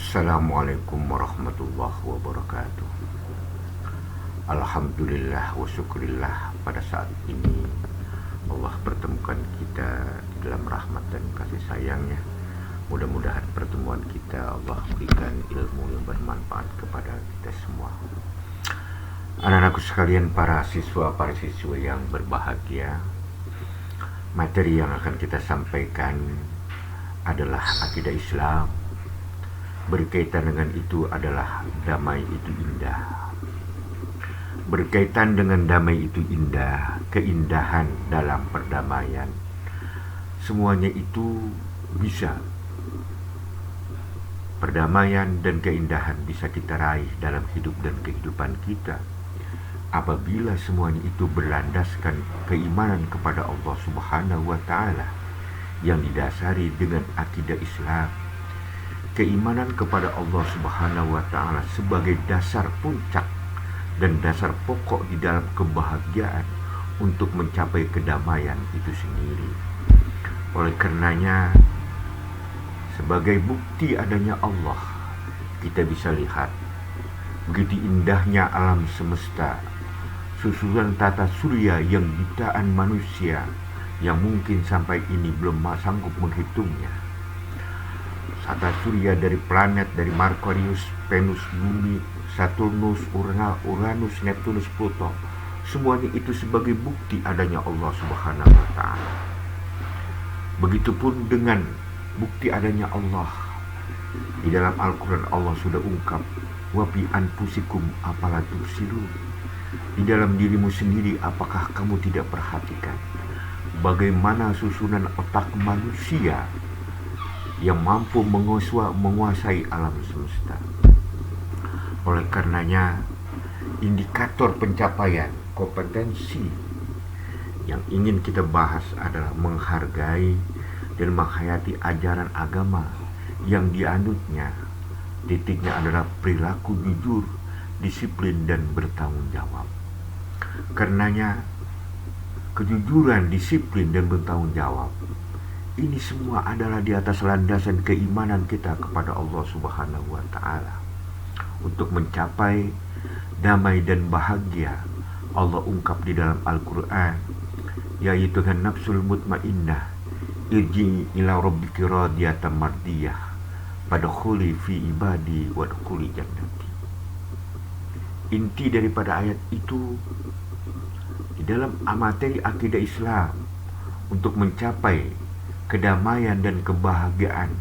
Assalamualaikum warahmatullahi wabarakatuh. Alhamdulillah wa syukurillah, pada saat ini Allah pertemukan kita di dalam rahmat dan kasih sayangnya. Mudah-mudahan pertemuan kita Allah berikan ilmu yang bermanfaat kepada kita semua. Anak-anakku sekalian, para siswa yang berbahagia, materi yang akan kita sampaikan adalah akidah Islam. Berkaitan dengan itu adalah damai itu indah. Berkaitan dengan damai itu indah, keindahan dalam perdamaian. Semuanya itu bisa. Perdamaian dan keindahan bisa kita raih dalam hidup dan kehidupan kita apabila semuanya itu berlandaskan keimanan kepada Allah Subhanahu wa Ta'ala yang didasari dengan akidah Islam. Keimanan kepada Allah Subhanahu wa Ta'ala sebagai dasar puncak dan dasar pokok di dalam kebahagiaan untuk mencapai kedamaian itu sendiri. Oleh karenanya, sebagai bukti adanya Allah, kita bisa lihat begitu indahnya alam semesta, susunan tata surya yang jutaan manusia yang mungkin sampai ini belum sanggup menghitungnya. Tata surya dari planet, dari Merkurius, Venus, Bumi, Saturnus, Uranus, Neptunus, Pluto, semuanya itu sebagai bukti adanya Allah Subhanahu wa Ta'ala. Begitupun dengan bukti adanya Allah. Di dalam Al-Quran Allah sudah ungkap, wa bi anfusikum afala tubsirun. Di dalam dirimu sendiri apakah kamu tidak perhatikan bagaimana susunan otak manusia yang mampu menguasai alam semesta. Oleh karenanya, indikator pencapaian kompetensi yang ingin kita bahas adalah menghargai dan menghayati ajaran agama yang dianutnya. Titiknya adalah perilaku jujur, disiplin, dan bertanggung jawab. Karenanya, kejujuran, disiplin, dan bertanggung jawab ini semua adalah di atas landasan keimanan kita kepada Allah Subhanahu wa Ta'ala. Untuk mencapai damai dan bahagia, Allah ungkap di dalam Al-Quran, ya ayyuhan nafsul mutmainnah, irji ila rabbiki radiyatan mardiyah, fadkhuli fi ibadi wadkhuli jannati. Inti daripada ayat itu di dalam materi akidah Islam untuk mencapai kedamaian dan kebahagiaan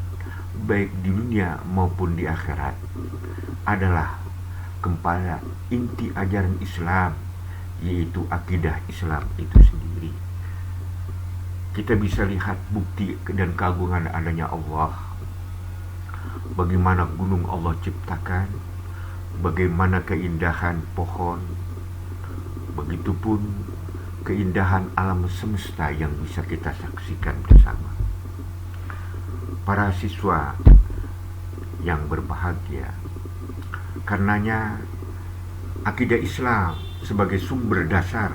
baik di dunia maupun di akhirat adalah kepada inti ajaran Islam, yaitu akidah Islam itu sendiri. Kita bisa lihat bukti dan keagungan adanya Allah. Bagaimana gunung Allah ciptakan, bagaimana keindahan pohon, begitupun keindahan alam semesta yang bisa kita saksikan bersama. Para siswa yang berbahagia, karenanya akidah Islam sebagai sumber dasar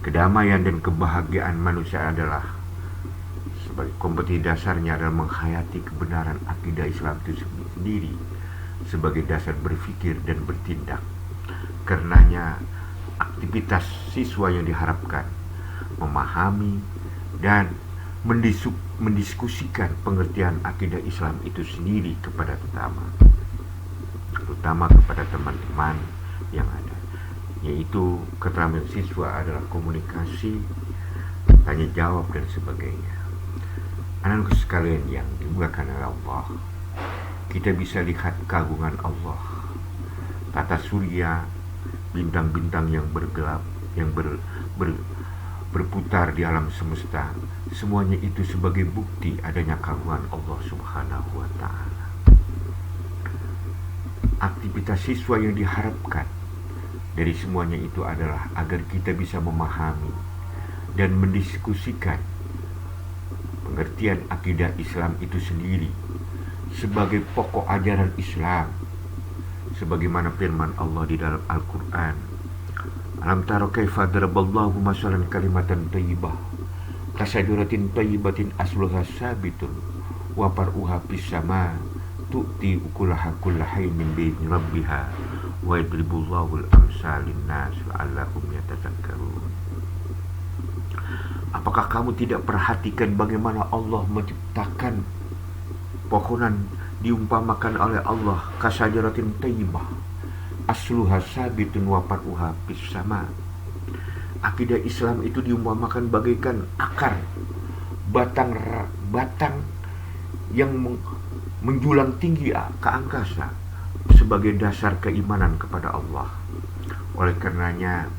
kedamaian dan kebahagiaan manusia adalah sebagai kompetensi dasarnya adalah menghayati kebenaran akidah Islam itu sendiri sebagai dasar berpikir dan bertindak. Karenanya aktivitas siswa yang diharapkan memahami dan mendiskusikan pengertian akidah Islam itu sendiri kepada terutama kepada teman-teman yang ada, yaitu keterampilan siswa adalah komunikasi, tanya jawab, dan sebagainya. Anak-anak sekalian yang dimuliakan oleh Allah, kita bisa lihat keagungan Allah. Tata surya, bintang-bintang yang bergelap, yang berputar di alam semesta, semuanya itu sebagai bukti adanya keagungan Allah Subhanahu wa Ta'ala. Aktivitas siswa yang diharapkan dari semuanya itu adalah agar kita bisa memahami dan mendiskusikan pengertian akidah Islam itu sendiri sebagai pokok ajaran Islam, sebagaimana firman Allah di dalam Al-Quran, alam tara kaifa daraballahu masalan kalimatan thayyibah kasajaratin thayyibatin asluha sabitun wa far'uha fis sama tu'ti ukulaha kulla haynin bi'izni rabbiha wa yadribullahu al-amsal lin-nas la'allahum yatadzakkarun. Apakah kamu tidak perhatikan bagaimana Allah menciptakan pohonan diumpamakan oleh Allah kasajaratin tayyibah asluha sabitun wa far'uha fis sama. Akidah Islam itu diumpamakan bagaikan akar batang yang menjulang tinggi ke angkasa sebagai dasar keimanan kepada Allah. Oleh karenanya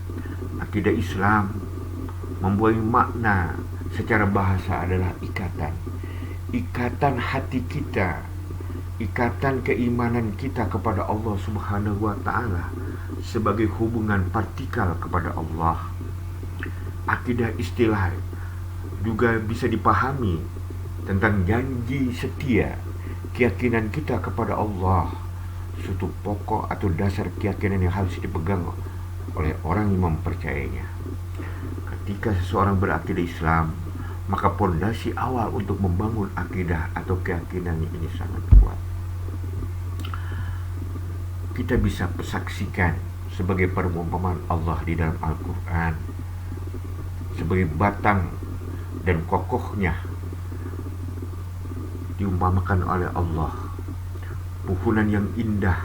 akidah Islam mempunyai makna secara bahasa adalah ikatan hati kita, ikatan keimanan kita kepada Allah Subhanahu wa Ta'ala sebagai hubungan partikal kepada Allah. Akidah istilah juga bisa dipahami tentang janji setia, keyakinan kita kepada Allah, suatu pokok atau dasar keyakinan yang harus dipegang oleh orang yang mempercayainya. Ketika seseorang berakidah Islam, maka pondasi awal untuk membangun akidah atau keyakinan ini sangat kuat. Kita bisa saksikan sebagai perumpamaan Allah di dalam Al-Quran sebagai batang dan kokohnya diumpamakan oleh Allah, puhunan yang indah,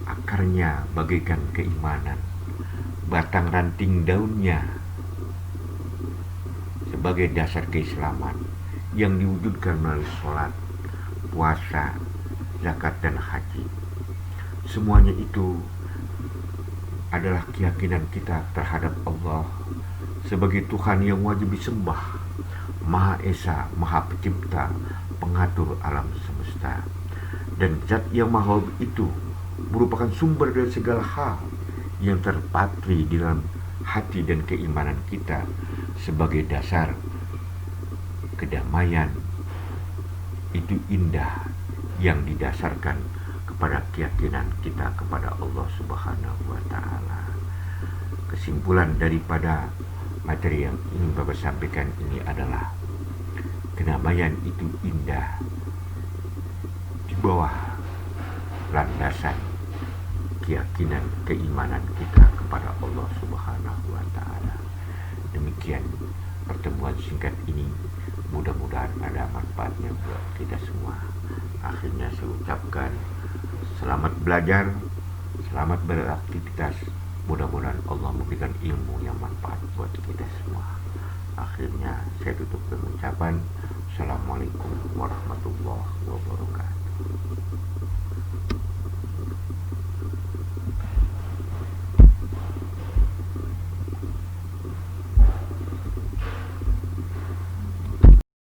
akarnya bagaikan keimanan, batang ranting daunnya sebagai dasar keislaman yang diwujudkan melalui sholat, puasa, zakat, dan haji. Semuanya itu adalah keyakinan kita terhadap Allah sebagai Tuhan yang wajib disembah, Maha Esa, Maha Pencipta, pengatur alam semesta. Dan zat yang maha itu merupakan sumber dari segala hal yang terpatri di dalam hati dan keimanan kita sebagai dasar kedamaian itu indah yang didasarkan kepada keyakinan kita kepada Allah Subhanahu wa Ta'ala. Kesimpulan daripada materi yang ingin Bapak sampaikan ini adalah kedamaian itu indah di bawah landasan keyakinan keimanan kita kepada Allah Subhanahu wa Ta'ala. Demikian pertemuan singkat ini, mudah-mudahan ada manfaatnya buat kita semua. Akhirnya saya ucapkan selamat belajar, selamat beraktivitas. Mudah-mudahan Allah memberikan ilmu yang manfaat buat kita semua. Akhirnya saya tutup dengan ucapan Assalamualaikum warahmatullahi wabarakatuh.